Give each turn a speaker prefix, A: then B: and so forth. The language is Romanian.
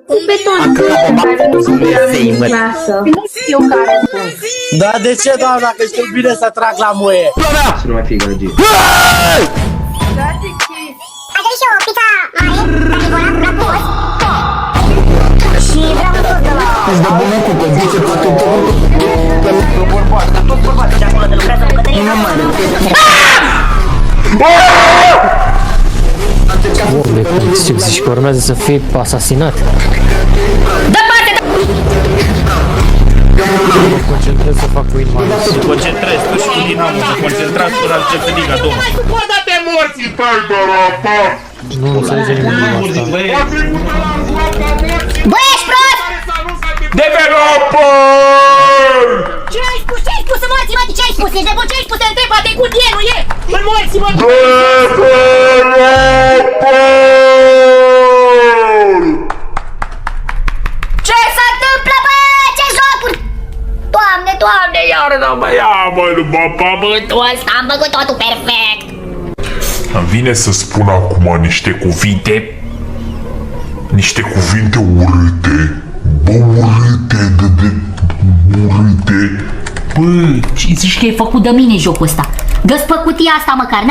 A: Un beton care nu se clasă. Nu știu care.
B: Da, de ce, doamna? Că știu bine să trag la muie.
C: Să nu mai fie gălăgie.
D: Aș dori și o pizza mare, la post. Și vreau un sos de la...
C: Îți dă bună cu condiție cu tot.
D: Toți bărbații de acolo de lucrează în bucătărie.
C: Nu mai
E: Știu, zici că urmează să fie asasinat. Mă concentrez să fac win man.
F: Concentrez, tu și cu Dinamo, să concentrați până ajunge în Liga 2.
E: Nu înțelege nimeni asta.
D: Băi, ești prost!
F: Developer!
D: Ce ai spus? Ce ai spus să morți, mă? Ce ai spus? Ești nebun? Ce ai spus? Te întreb, poate cu tine, nu e? În morți, mă! Ce se întâmplă, bă? Ce jocuri? Doamne, doamne, iară, da, bă, ia, bă, după pământul ăsta am făcut totul perfect.
G: Îmi vine să spun acum niște cuvinte urâte. Bă, urâte, urâte.
D: Bă, ce zici că e făcut de mine jocul ăsta? Dă-ți pe cutia asta măcar,